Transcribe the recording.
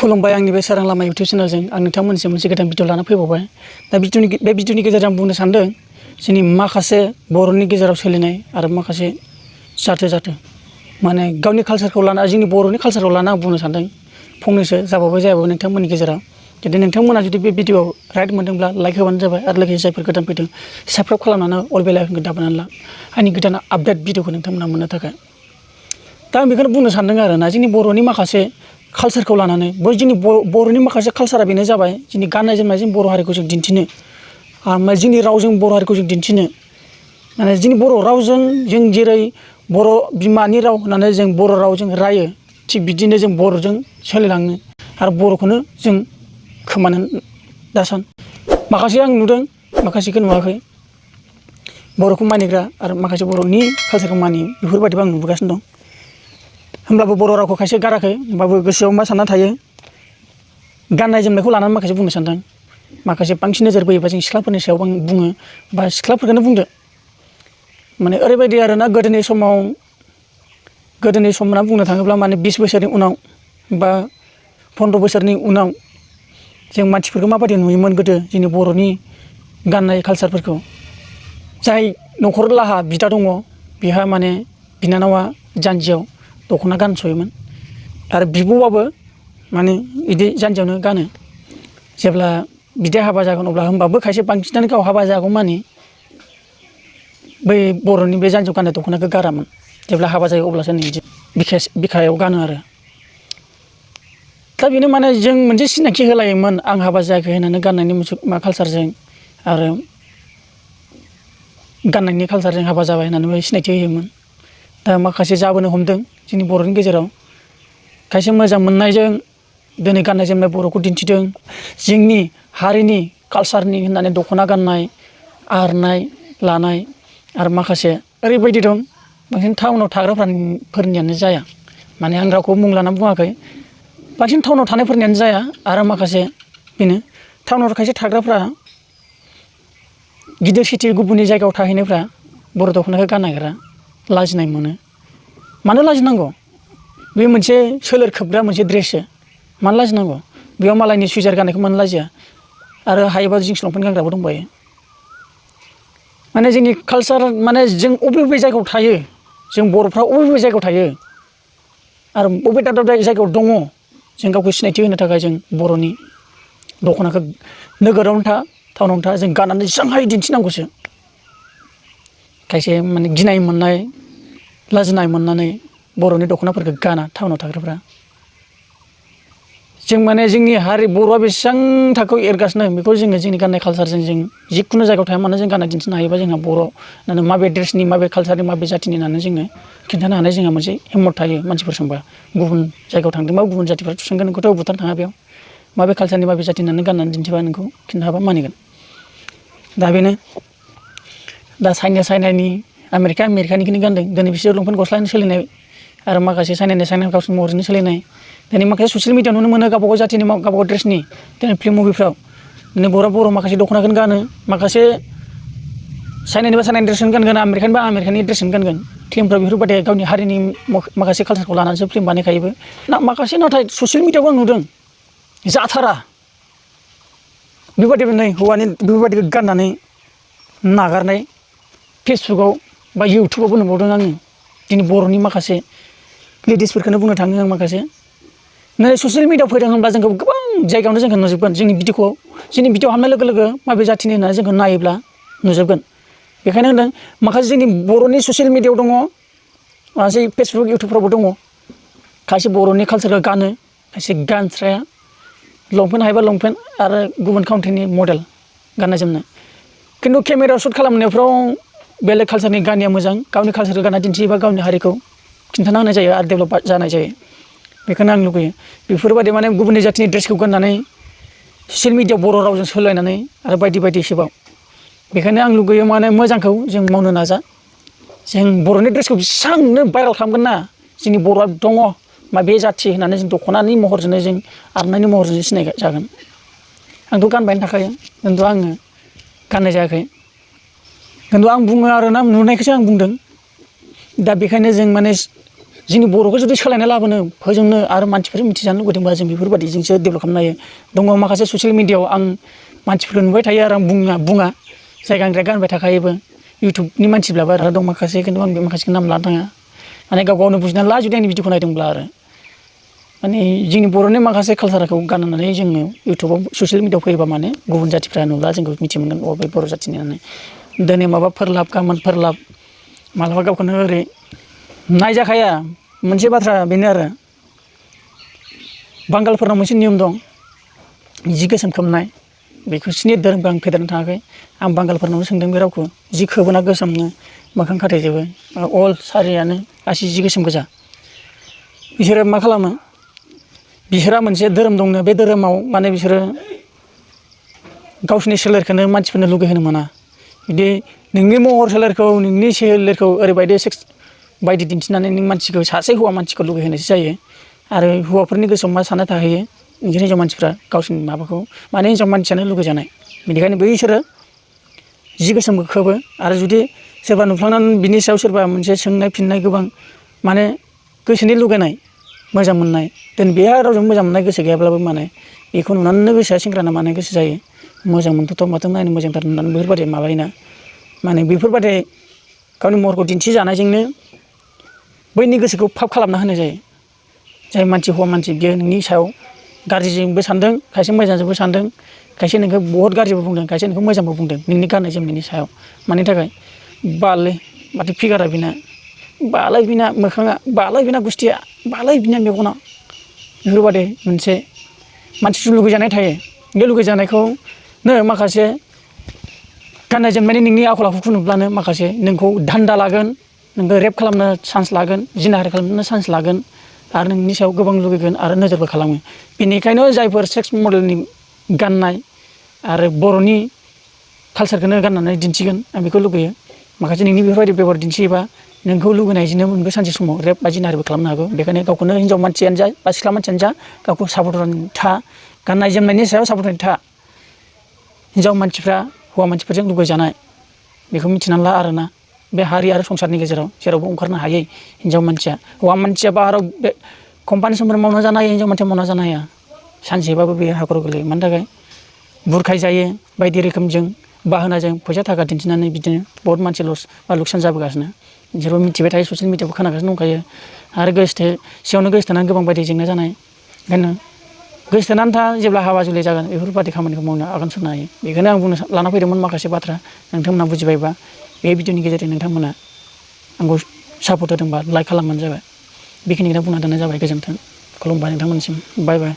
खुलुमबाय आंनि बे सोरां लामा इउटिउब चेनेलजों आं नोंथांमोननिसिम मोनसे गोदान भिडिअ लाना फैबावबाय दा बे भिडिअनि गेजेरजों आं बुंनो सानदों जोंनि माखासे बर'नि गेजेराव सोलिनाय आरो माखासे जाथो माने गावनि कालचारखौ लाना जोंनि बर'नि कालचारखौ लाना आं बुंनो सानदों फंनैसो जाबावबाय जायाबाबो नोंथांमोननि गेजेराव जुदि नोंथांमोना जुदि बे भिडिअआव राइट मोनदोंब्ला लाइक होबानो जाबाय आरो लोगोसे जायफोर गोदान फैदों साबस्क्राइब खालामनानै अल बेल आइकनखौ दाबानानै ला आंनि गोदान आपडेट भिडिअखौ नोंथांमोना मोननो थाखाय दा आं बेखौनो बुंनो सानदों आरोना जोंनि बर'नि माखासे कालचारखौ लानानै जोंनि बर'नि माखासे कालचारा बेनो जाबाय जोंनि गाननाय जोमनाय जों बर' हारिखौ जों दिन्थिनो जोंनि रावजों बर' हारिखौ जों दिन्थिनो माने जोंनि बर' रावजों जों जेरै बर' बिमानि राव होननानै जों बर' रावजों रायो थिग बिदिनो जों बर'जों सोलिलाङो आरो बर'खौनो जों खोमानो दासान माखासे आं नुदों माखासेखौ नुवाखै बर'खौ मानिग्रा आरो माखासे बर'नि कालचारखौ मानियो बेफोरबायदिबो आं नुबोगासिनो दं होमब्लाबो बर' रावखौ खायसे गाराखै होमबाबो गोसोआव मा सानना थायो गाननाय जोमनायखौ लानानै माखासे बुंनो सानदों माखासे बांसिन नोजोर बोयोबा जों सिख्लाफोरनि सायाव आं बुङो बा सिख्लाफोरखौनो बुंदो माने ओरैबायदि आरोना गोदोनि सम होनना बुंनो थाङोब्ला माने 20 बोसोरनि उनाव बा 15 बोसोरनि उनाव जों मानसिफोरखौ माबायदि नुयोमोन गोदो जोंनि बर'नि गाननाय कालचारफोरखौ जाय न'खरलाहा बिदा दङ बिहा माने बिनानावा जानजियाव दख'ना गानसयोमोन आरो बिब'आबो माने बिदि जानजियावनो गानो जेब्ला बिदाया हाबा जागोन अब्ला होमबाबो खायसे बांसिनानो गाव हाबा जागौमानि बै बर'नि बे जानजियाव गाननाय दख'नाखौ गारामोन जेब्ला हाबा जायो अब्लासो नै बिदि बिखायाव गानो आरो दा बेनो माने जों मोनसे सिनायथि होलायोमोन आं हाबा जायाखै होननानै गाननायनि कालचारजों आरो गाननायनि कालचारजों हाबा जाबाय होननानै सिनायथि होयोमोन दा माखासे जाबोनो हमदों जोंनि बर'नि गेजेराव खायसे मोजां मोननायजों दिनै गाननाय जोमनाय बर'खौ दिन्थिदों जोंनि हारिनि कालचारनि होननानै दख'ना गाननाय आर'नाइ लानाय आरो माखासे ओरैबायदि दं बांसिन टाउनाव थाग्राफोरनियानो जाया माने आं रावखौ मुं लानानै बुङाखै बांसिन टाउनाव थानायफोरनियानो जाया आरो माखासे बेनो टाउनाव खायसे थाग्राफ्रा गिदिर सिटि गुबुननि जायगायाव थाहैनायफ्रा बर' दख'नाखौ गाननो नागिरा लाजिनाय मोनो मानो लाजिनांगौ बे मोनसे सोलेर खोबग्रा मोनसे ड्रेससो मानो लाजिनांगौ बेयाव मालायनि सुइजार गाननायखौ मानो लाजिया आरो हायोबा जिन्स लंपेन्ट गानग्राबो दंबायो माने जोंनि कालचार माने जों बबे जायगायाव थायो जों बर'फ्रा बबे जायगायाव थायो आरो बबे दाब जायगायाव दङ जों गावखौ सिनायथि होनो थाखाय जों बर'नि दख'नाखौ नोगोरावनो था टाउनावनो था जों गाननानै जोंहाय दिन्थिनांगौसो खायसे माने गिनाय मोननाय लाजिनाय मोननानै बर'नि दख'नाफोरखौ गाना टाउनाव थाग्राफ्रा जों माने जोंनि हारि बर'आ बेसेबां थाखोआव एरगासिनो बेखौ जोङो जोंनि गाननाय कालचारजों जों जिखुनु जायगायाव थाया मानो जों गानना दिन्थिनो हायोबा जोंहा बर' होननानै माबे ड्रेसनि माबे कालचारनि माबे जाथिनि होननानै जोङो खिन्थानो हानाय जोंहा मोनसे हिम्मत थायो मानसिफोर सोंबा गुबुन जायगायाव थांदोंबा गुबुन जाथिफ्रा सोंगोन नोंखौथ' बुथारनो थाङा बेयाव माबे कालचारनि माबे जाथि होननानै गाननानै दिन्थिबा नोंखौ खिन्थानो हाबा मानिगोन दा बेनो दा चाइनानि आमेरिकानिखौनो गानदों दिनै बिसोर लंपेन्ट गस्लानि सोलिनाय आरो माखासे चाइना गावसोरनि महरजोंनो सोलिनाय दिनै माखासे ससियेल मिडियायाव नुनो मोनो गावबा गाव जाथिनि गावबा गाव ड्रेसनि दिनै फिल्म मुभिफ्राव दिनै बर' माखासे दख'नाखौनो गानो माखासे चाइनानिबा चाइनानि ड्रेसखौनो गानगोन आमेरिकानिबा आमेरिकानि ड्रेसखौनो गानगोन फिल्मफ्राव बेफोरबायदि गावनि हारिनि माखासे कालचारखौ लानानैसो फिल्म बानायखायोबो माखासे नाथाय ससियेल मिडियायाव आं नुदों जाथारा बेबायदिबो नै हौवानि बेफोरबायदिखौ गाननानै नागारनाय फेसबुकआव बा इउटुबावबो नुबावदों आङो दिनै बर'नि माखासे लेडिसफोरखौनो बुंनो थाङो आं माखासे नै ससियेल मिडियायाव फैदों होनब्ला जोंखौ गोबां जायगायावनो जोंखौ नुजोबगोन जोंनि भिडिअ'आव हाबनाय लोगो लोगो माबे जाथिनि होननानै जोंखौ नायोब्ला नुजोबगोन बेखायनो होनदों माखासे जोंनि बर'नि ससियेल मिडियायाव दङ माखासे फेसबुक इउटुबफ्रावबो दङ खायसे बर'नि कालचारखौ गानो खायसे गानस्राया लंपेन्ट हायोबा लंपेन्ट आरो गुबुन काउन्ट्रिनि मडेल गाननाय जोमनाय खिन्थु केमेरायाव शुट खालामनायफ्राव बेलेग कालचारनि गाननाया मोजां गावनि कालचारखौ गानना दिन्थियोबा गावनि हारिखौ खिन्थाना होनाय जायो आरो डेभेलप जानाय जायो बेखौनो आं लुगैयो बेफोरबायदि माने गुबुननि जाथिनि ड्रेसखौ गाननानै ससियेल मिडियायाव बर' रावजों सोलायनानै आरो बायदि एसेबाव बेखायनो आं लुगैयो माने मोजांखौ जों मावनो नाजा जों बर'नि ड्रेसखौ बेसेबांनो भाइरेल खालामगोन ना जोंनि बर'आ दङ मा बे जाथि होननानै जों दख'नानि महरजोंनो जों आर'नाइनि महरजों सिनाय जागोन आंथ' गानबायानो थाखायो खिन्थु आङो गाननाय जायाखै खिन्थु आं बुङो आरोना नुनायखौसो आं बुंदों दा बेखायनो जों माने जोंनि बर'खौ जुदि सोलायना लाबोनो फोजोंनो आरो मानसिफोर मिथिजानो लुगैदोंबा जों बेफोरबायदिजोंसो डेभेलप खालामनो हायो। दङ माखासे ससियेल मिडियाआव आं मानसिफोरखौ नुबाय थायो आरो आं बुङा जायगानिफ्राय गानबाय थाखायोबो इउटुबनि मानसिब्लाबो आरो दं माखासे खिन्थु आं बे माखासेखौ नाम लानो थाङा माने गाव गावनो बुजिनानै ला जुदि आंनि भिडिअखौ नायदोंब्ला आरो माने जोंनि बर'नि माखासे कालसारखौ गाननानै जोङो इउटुबाव ससियेल मिडियाआव फैयोबा माने गुबुन जाथिफ्रा नुब्ला जोंखौ मिथि मोनगोन अ बे बर' जाथिनि होननानै दिनै माबा फोरलाब गाबोन फोरलाब मालाबा गावखौनो ओरै नायजाखाया मोनसे बाथ्रा बेनो आरो बांगालफोरनाव मोनसे नियम दं जि गोसोम खोबनाय बेखौसिनि धोरोमखौ आं फेदेरनो थाङाखै आं बांगालफोरनावनो सोंदों बे रावखौ जि खोबोना गोसोमनो मोखां खाथेजोबो अल सारियानो गासै जि गोसोम गोजा बिसोरो मा खालामो बिसोरहा मोनसे धोरोम दंनो बे धोरोमाव माने बिसोरो गावसोरनि सोलेरखौनो मानसिफोरनो लुगैहोनो मोना बिदि नोंनि महर सोलेरखौ नोंनि सोलेरखौ ओरैबायदि सेक्स बायदि दिन्थिनानै नों मानसिखौ सासे हौवा मानसिखौ लुगैहोनायसो जायो आरो हौवाफोरनि गोसोआव मा सानना थाहैयो ओंखायनो हिनजाव मानसिफ्रा गावसोरनि माबाखौ माने हिनजाव मानसियानो लुगैजानाय बेनिखायनो बैसोरो जि गोसोमखौ खोबो आरो जुदि सोरबा नुफ्लांनानै बिनि सायाव सोरबा मोनसे सोंनाय फिननाय गोबां माने गोसोनि लुगैनाय मोजां मोननाय दोन बेहा रावजों मोजां मोननाय गोसो गैयाब्लाबो माने बेखौ नुनानैनो गोसोआ सेंग्राना माने गोसो जायो मोजां मोनथावथाव माथो नायनो मोजांथार होननानै बेफोरबायदि माबायोना माने बेफोरबायदि गावनि महरखौ दिन्थिजानायजोंनो बैनि गोसोखौ फाब खालामना होनाय जायो जाय मानसि हौवा मानसि बियो नोंनि सायाव गाज्रिजोंबो सानदों खायसे मोजांजोंबो सानदों खायसे नोंखौ बहुत गाज्रिबो बुंदों खायसे नोंखौ मोजांबो बुंदों नोंनि गाननाय जोमनायनि सायाव मानि थाखाय बालै माथो फिगारा बिना बालाय बिना मोखाङा बालाय बिना गुस्थिया बालाय बिना मेगना बेफोरबायदि मोनसे मानसिजों लुगैजानाय थायो बे लुगैजानायखौनो माखासे गाननाय जोमनायनि नोंनि आखल आखुखौ नुब्लानो माखासे नोंखौ धान्दा लागोन नोंखौ रेप खालामनो चान्स लागोन जिनाहारि खालामनो चान्स लागोन आरो नोंनि सायाव गोबां लुगैगोन आरो नोजोरबो खालामो बेनिखायनो जायफोर सेक्स मडेलनि गाननाय आरो बर'नि कालसारखौनो गाननानै दिन्थिगोन आं बेखौ लुगैयो माखासे नोंनि बेफोरबायदि बेबहार दिन्थियोबा नोंखौ लुगैनायजोंनो नोंबो सानसे समाव रेप बा जिनाहारिबो खालामनो हागौ बेखायनो गावखौनो हिनजाव मानसियानो जा बा सिख्ला मानसियानो जा गावखौ साबधान था गाननाय जोमनायनि सायाव साबधान था हिनजाव मानसिफ्रा हौवा मानसिफोरजों लुगैजानाय बेखौ मिथिनानै ला आरोना बे हारि आरो संसारनि गेजेराव जेरावबो ओंखारनो हायै हिनजाव मानसिया हौवा मानसिया बाहेराव बे कम्पानिफोर मावना जानो हायो हिनजाव मानसिया मावना जानो हाया सानसेबाबो बे हाखराव गोलैयो मानि थाखाय बुरखाय जायो बायदि रोखोमजों बाहोनाजों फैसा थाखा दिन्थिनानै बिदिनो बहुत मानसि लस बा लुकसान जाबोगासिनो जेराव मिथिबाय थायो ससियेल मिडियाआव खोनागासिनो दंखायो आरो सिगाङावनो गोसोथोनानै गोबां बायदि जेंना जानाय ओंखायनो गोसोथोनानै था जेब्ला हाबा जुलि जागोन बेफोरबायदि खामानिखौ मावनो आगान सुरनो हायो बेखायनो आं बुंनो लाना फैदोंमोन माखासे बाथ्रा नोंथांमोना बुजिबायबा बे भिडिअनि गेजेरजों नोंथांमोना आंखौ सापर्ट होदोंबा लाइक खालामबानो जाबाय बेखिनिखौनो बुंना दोननाय जाबाय गोजोन्थों खुलुमबाय नोंथांमोननिसिम बाय बाय